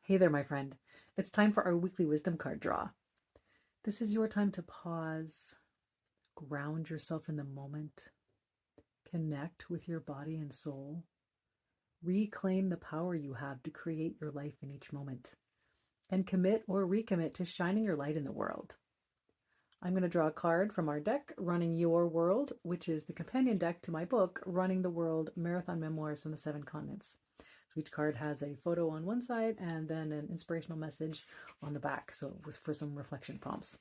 Hey there, my friend. It's time for our weekly wisdom card draw. This is your time to pause, ground yourself in the moment, connect with your body and soul, reclaim the power you have to create your life in each moment, and commit or recommit to shining your light in the world. I'm going to draw a card from our deck, Running Your World, which is the companion deck to my book, Running the World Marathon Memoirs from the Seven Continents. Each card has a photo on one side and then an inspirational message on the back. So it was for some reflection prompts.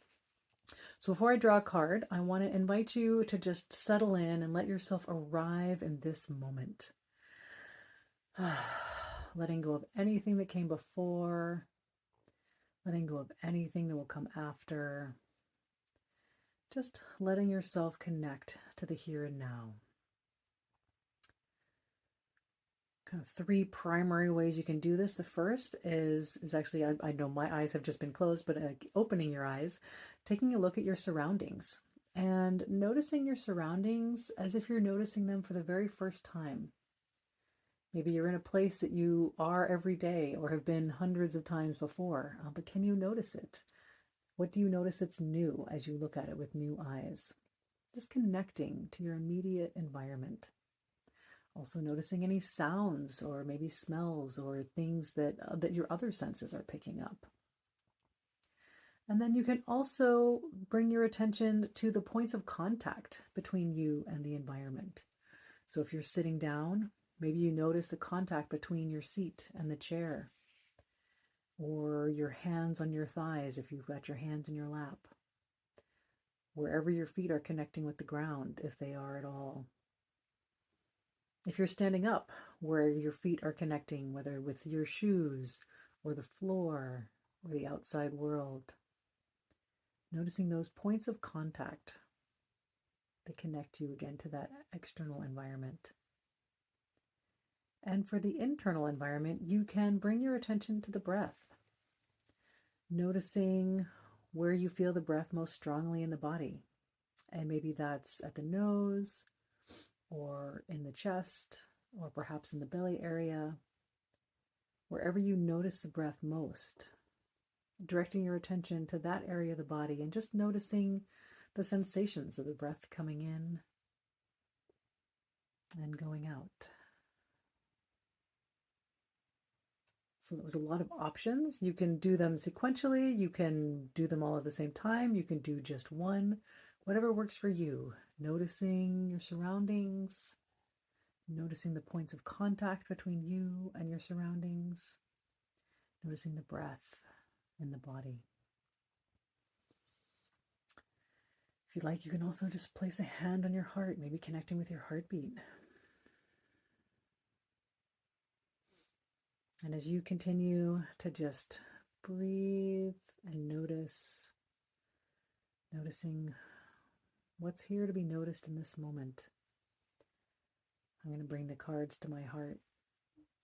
So before I draw a card, I want to invite you to just settle in and let yourself arrive in this moment. Letting go of anything that came before, letting go of anything that will come after. Just letting yourself connect to the here and now. Kind of three primary ways you can do this. The first is actually, I know my eyes have just been closed, but opening your eyes, taking a look at your surroundings and noticing your surroundings as if you're noticing them for the very first time. Maybe you're in a place that you are every day or have been hundreds of times before, but can you notice it? What do you notice that's new as you look at it with new eyes? Just connecting to your immediate environment. Also noticing any sounds or maybe smells or things that your other senses are picking up. And then you can also bring your attention to the points of contact between you and the environment. So if you're sitting down, maybe you notice the contact between your seat and the chair, or your hands on your thighs if you've got your hands in your lap, wherever your feet are connecting with the ground, if they are at all. If you're standing up, where your feet are connecting, whether with your shoes or the floor or the outside world. Noticing those points of contact that connect you again to that external environment. And for the internal environment, you can bring your attention to the breath, noticing where you feel the breath most strongly in the body. And maybe that's at the nose, or in the chest, or perhaps in the belly area, wherever you notice the breath most, directing your attention to that area of the body and just noticing the sensations of the breath coming in and going out. So there was a lot of options. You can do them sequentially. You can do them all at the same time. You can do just one, whatever works for you. Noticing your surroundings, noticing the points of contact between you and your surroundings, noticing the breath in the body. If you'd like, you can also just place a hand on your heart, maybe connecting with your heartbeat. And as you continue to just breathe and noticing what's here to be noticed in this moment, I'm going to bring the cards to my heart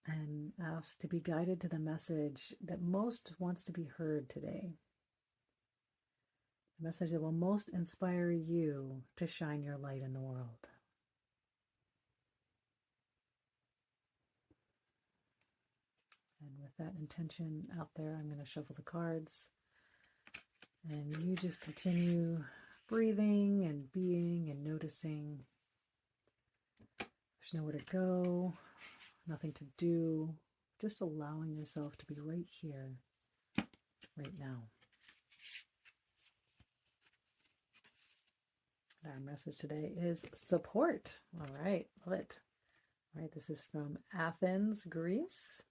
and ask to be guided to the message that most wants to be heard today. The message that will most inspire you to shine your light in the world. And with that intention out there, I'm going to shuffle the cards. And you just continue breathing and being and noticing. There's nowhere to go, nothing to do, just allowing yourself to be right here, right now. Our message today is support. All right, love it. All right, this is from Athens, Greece.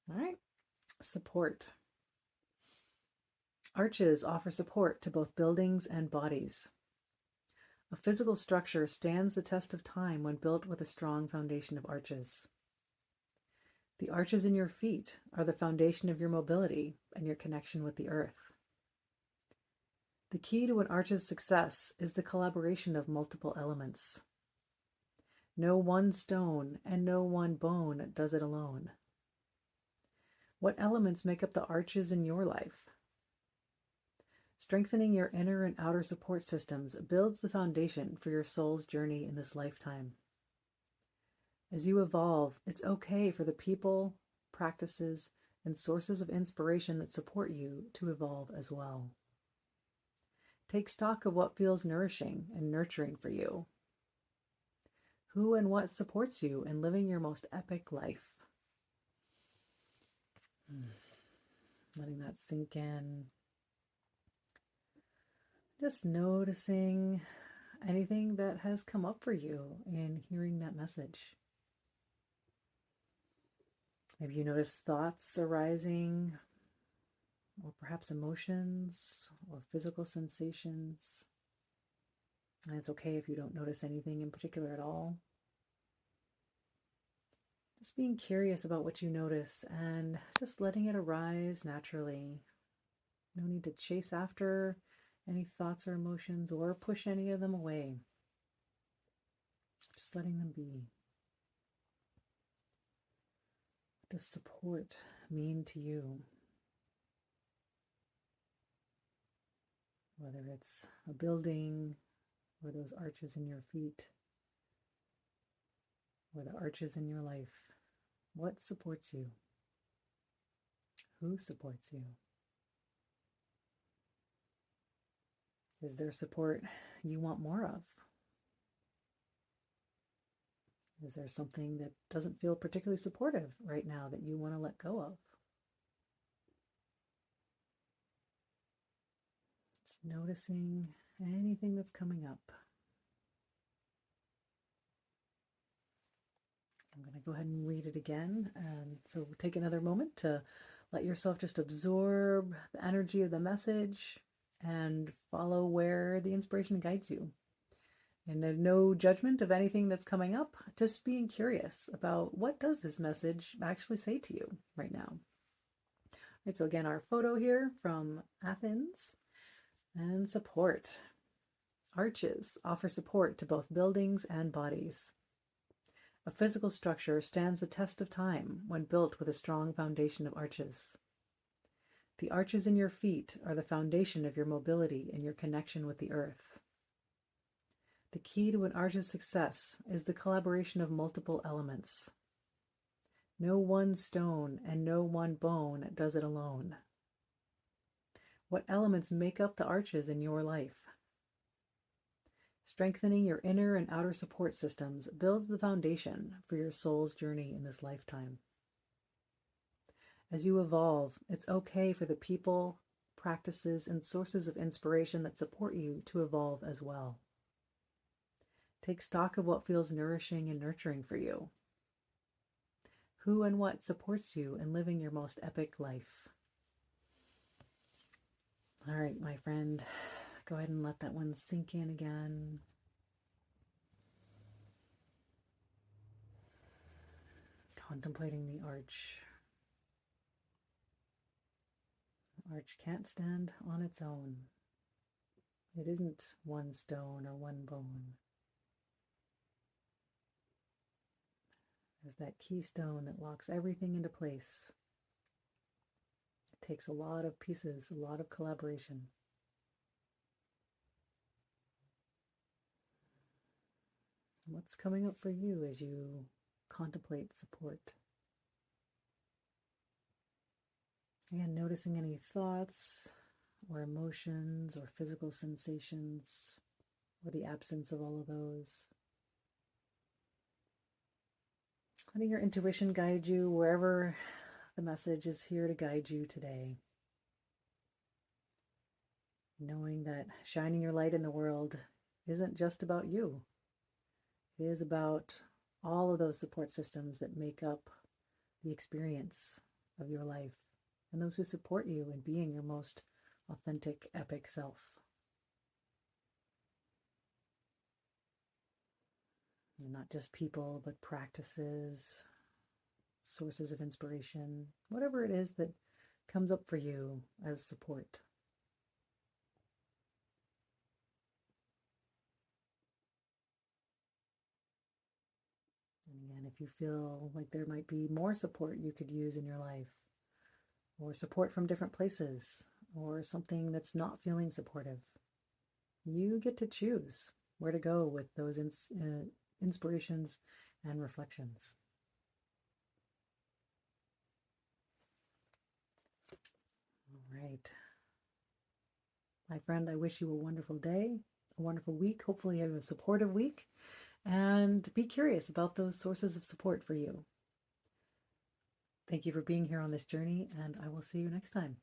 All right, support. Arches offer support to both buildings and bodies. A physical structure stands the test of time when built with a strong foundation of arches. The arches in your feet are the foundation of your mobility and your connection with the earth. The key to an arch's success is the collaboration of multiple elements. No one stone and no one bone does it alone. What elements make up the arches in your life? Strengthening your inner and outer support systems builds the foundation for your soul's journey in this lifetime. As you evolve, it's okay for the people, practices, and sources of inspiration that support you to evolve as well. Take stock of what feels nourishing and nurturing for you. Who and what supports you in living your most epic life? Letting that sink in. Just noticing anything that has come up for you in hearing that message. Maybe you notice thoughts arising, or perhaps emotions or physical sensations. And it's okay if you don't notice anything in particular at all. Just being curious about what you notice and just letting it arise naturally. No need to chase after any thoughts or emotions or push any of them away. Just letting them be. What does support mean to you? Whether it's a building, or those arches in your feet, or the arches in your life. What supports you? Who supports you? Is there support you want more of? Is there something that doesn't feel particularly supportive right now that you want to let go of? Just noticing anything that's coming up. I'm going to go ahead and read it again. And so take another moment to let yourself just absorb the energy of the message and follow where the inspiration guides you. And no judgment of anything that's coming up, just being curious about what does this message actually say to you right now. Right, so again, our photo here from Athens and support. Arches offer support to both buildings and bodies. A physical structure stands the test of time when built with a strong foundation of arches. The arches in your feet are the foundation of your mobility and your connection with the earth. The key to an arch's success is the collaboration of multiple elements. No one stone and no one bone does it alone. What elements make up the arches in your life? Strengthening your inner and outer support systems builds the foundation for your soul's journey in this lifetime. As you evolve, it's okay for the people, practices, and sources of inspiration that support you to evolve as well. Take stock of what feels nourishing and nurturing for you. Who and what supports you in living your most epic life? All right, my friend, go ahead and let that one sink in again. Contemplating the arch. The arch can't stand on its own. It isn't one stone or one bone. There's that keystone that locks everything into place. It takes a lot of pieces, a lot of collaboration. What's coming up for you as you contemplate support? Again, noticing any thoughts or emotions or physical sensations or the absence of all of those. Letting your intuition guide you wherever the message is here to guide you today. Knowing that shining your light in the world isn't just about you. It is about all of those support systems that make up the experience of your life and those who support you in being your most authentic, epic self. And not just people, but practices, sources of inspiration, whatever it is that comes up for you as support. And again, if you feel like there might be more support you could use in your life, or support from different places, or something that's not feeling supportive, you get to choose where to go with those inspirations and reflections. right. My friend, I wish you a wonderful day, a wonderful week. Hopefully, you have a supportive week. And be curious about those sources of support for you. Thank you for being here on this journey, and I will see you next time.